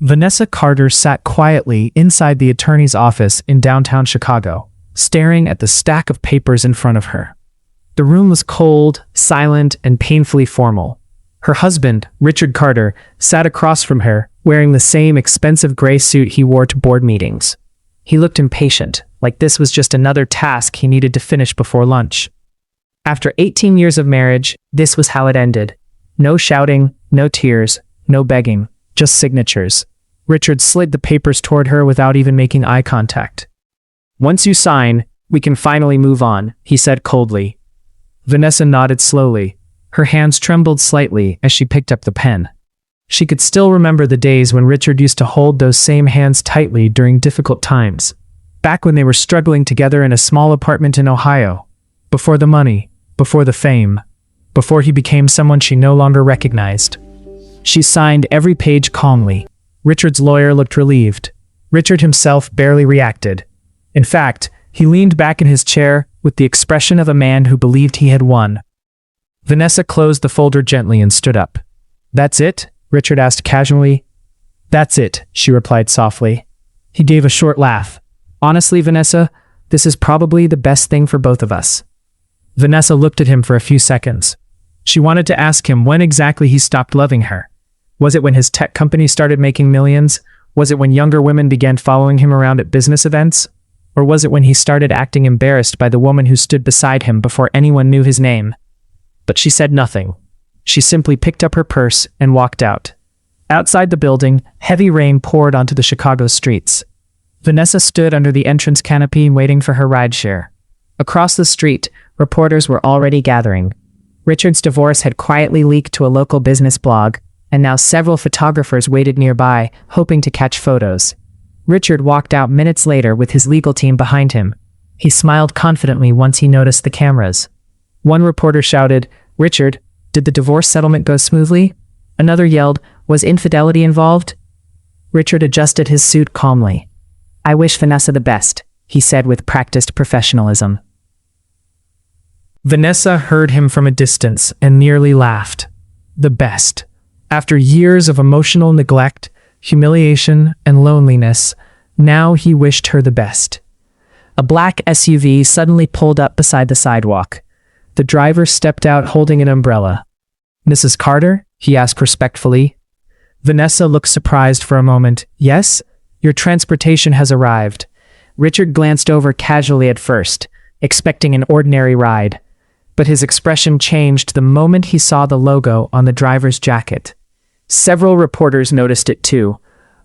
Vanessa Carter sat quietly inside the attorney's office in downtown Chicago, staring at the stack of papers in front of her. The room was cold, silent, and painfully formal. Her husband, Richard Carter, sat across from her, wearing the same expensive gray suit he wore to board meetings. He looked impatient, like this was just another task he needed to finish before lunch. After 18 years of marriage, this was how it ended. No shouting, no tears, no begging, just signatures. Richard slid the papers toward her without even making eye contact. "Once you sign, we can finally move on," he said coldly. Vanessa nodded slowly. Her hands trembled slightly as she picked up the pen. She could still remember the days when Richard used to hold those same hands tightly during difficult times. Back when they were struggling together in a small apartment in Ohio. Before the money, before the fame, before he became someone she no longer recognized. She signed every page calmly. Richard's lawyer looked relieved. Richard himself barely reacted. In fact, he leaned back in his chair with the expression of a man who believed he had won. Vanessa closed the folder gently and stood up. "That's it?" Richard asked casually. "That's it," she replied softly. He gave a short laugh. "Honestly, Vanessa, this is probably the best thing for both of us." Vanessa looked at him for a few seconds. She wanted to ask him when exactly he stopped loving her. Was it when his tech company started making millions? Was it when younger women began following him around at business events? Or was it when he started acting embarrassed by the woman who stood beside him before anyone knew his name? But she said nothing. She simply picked up her purse and walked out. Outside the building, heavy rain poured onto the Chicago streets. Vanessa stood under the entrance canopy waiting for her rideshare. Across the street, reporters were already gathering. Richard's divorce had quietly leaked to a local business blog, and now several photographers waited nearby, hoping to catch photos. Richard walked out minutes later with his legal team behind him. He smiled confidently once he noticed the cameras. One reporter shouted, "Richard, did the divorce settlement go smoothly?" Another yelled, "Was infidelity involved?" Richard adjusted his suit calmly. "I wish Vanessa the best," he said with practiced professionalism. Vanessa heard him from a distance and nearly laughed. The best. After years of emotional neglect, humiliation, and loneliness, now he wished her the best. A black SUV suddenly pulled up beside the sidewalk. The driver stepped out holding an umbrella. "Mrs. Carter?" he asked respectfully. Vanessa looked surprised for a moment. "Yes? Your transportation has arrived." Richard glanced over casually at first, expecting an ordinary ride. But his expression changed the moment he saw the logo on the driver's jacket. Several reporters noticed it too.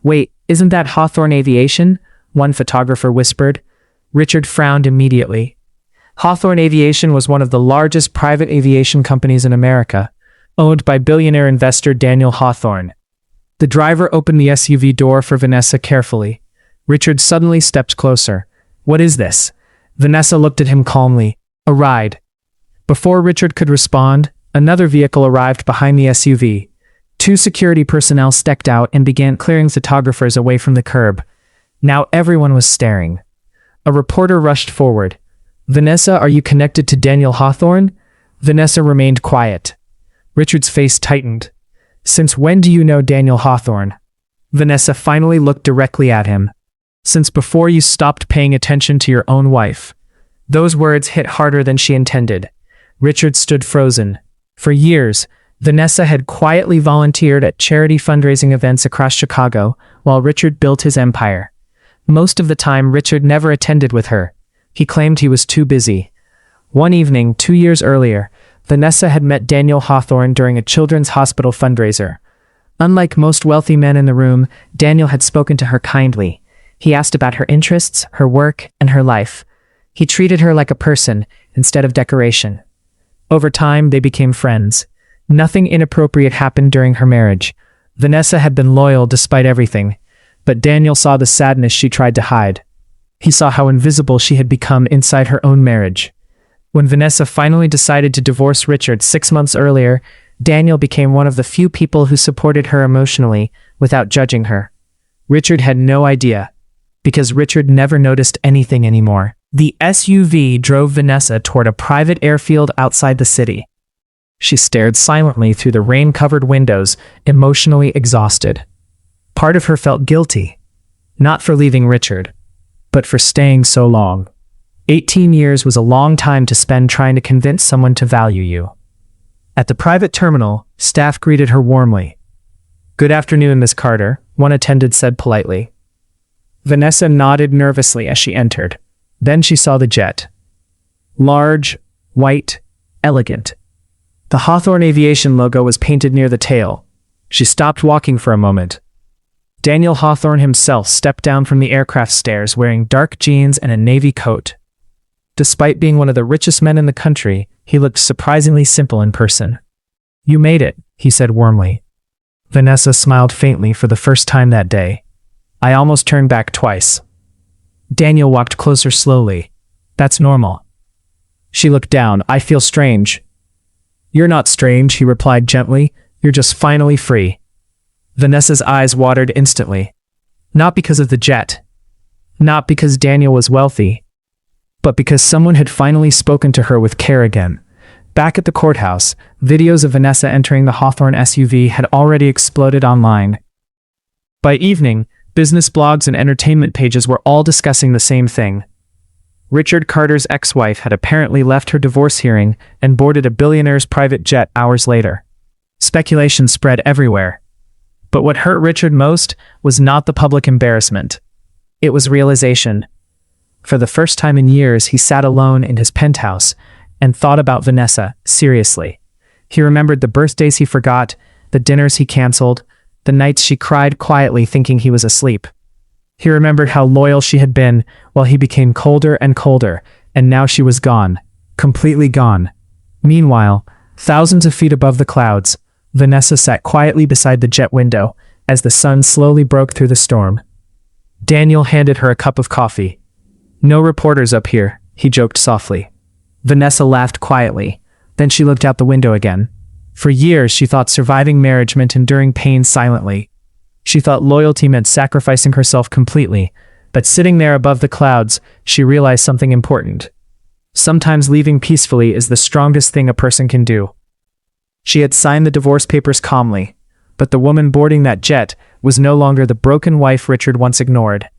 "Wait, isn't that Hawthorne Aviation?" one photographer whispered. Richard frowned immediately. Hawthorne Aviation was one of the largest private aviation companies in America, owned by billionaire investor Daniel Hawthorne. The driver opened the SUV door for Vanessa carefully. Richard suddenly stepped closer. "What is this?" Vanessa looked at him calmly. "A ride." Before Richard could respond, another vehicle arrived behind the SUV. Two security personnel stepped out and began clearing photographers away from the curb. Now everyone was staring. A reporter rushed forward. "Vanessa, are you connected to Daniel Hawthorne?" Vanessa remained quiet. Richard's face tightened. "Since when do you know Daniel Hawthorne?" Vanessa finally looked directly at him. "Since before you stopped paying attention to your own wife." Those words hit harder than she intended. Richard stood frozen. For years, Vanessa had quietly volunteered at charity fundraising events across Chicago while Richard built his empire. Most of the time, Richard never attended with her. He claimed he was too busy. One evening, 2 years earlier, Vanessa had met Daniel Hawthorne during a children's hospital fundraiser. Unlike most wealthy men in the room, Daniel had spoken to her kindly. He asked about her interests, her work, and her life. He treated her like a person instead of decoration. Over time, they became friends. Nothing inappropriate happened during her marriage. Vanessa had been loyal despite everything, but Daniel saw the sadness she tried to hide. He saw how invisible she had become inside her own marriage. When Vanessa finally decided to divorce Richard 6 months earlier, Daniel became one of the few people who supported her emotionally without judging her. Richard had no idea, because Richard never noticed anything anymore. The SUV drove Vanessa toward a private airfield outside the city. She stared silently through the rain-covered windows, emotionally exhausted. part of her felt guilty, not for leaving Richard, but for staying so long. 18 years was a long time to spend trying to convince someone to value you. At the private terminal, staff greeted her warmly. "Good afternoon, Miss Carter," one attendant said politely. Vanessa nodded nervously as she entered. Then she saw the jet. Large, white, elegant. The Hawthorne Aviation logo was painted near the tail. She stopped walking for a moment. Daniel Hawthorne himself stepped down from the aircraft stairs wearing dark jeans and a navy coat. Despite being one of the richest men in the country, he looked surprisingly simple in person. "You made it," he said warmly. Vanessa smiled faintly for the first time that day. "I almost turned back twice." Daniel walked closer slowly. "That's normal." She looked down. "I feel strange." "You're not strange," he replied gently. "You're just finally free." Vanessa's eyes watered instantly. Not because of the jet. Not because Daniel was wealthy. But because someone had finally spoken to her with care again. Back at the courthouse, videos of Vanessa entering the Hawthorne SUV had already exploded online. By evening, business blogs and entertainment pages were all discussing the same thing. Richard Carter's ex-wife had apparently left her divorce hearing and boarded a billionaire's private jet hours later. Speculation spread everywhere. But what hurt Richard most was not the public embarrassment. It was realization. For the first time in years, he sat alone in his penthouse and thought about Vanessa seriously. He remembered the birthdays he forgot, the dinners he canceled, the nights she cried quietly thinking he was asleep. He remembered how loyal she had been while he became colder and colder, and now she was gone, completely gone. Meanwhile, thousands of feet above the clouds, Vanessa sat quietly beside the jet window as the sun slowly broke through the storm. Daniel handed her a cup of coffee. "No reporters up here," he joked softly. Vanessa laughed quietly. Then she looked out the window again. For years, she thought surviving marriage meant enduring pain silently. She thought loyalty meant sacrificing herself completely. But sitting there above the clouds, she realized something important. Sometimes leaving peacefully is the strongest thing a person can do. She had signed the divorce papers calmly, but the woman boarding that jet was no longer the broken wife Richard once ignored.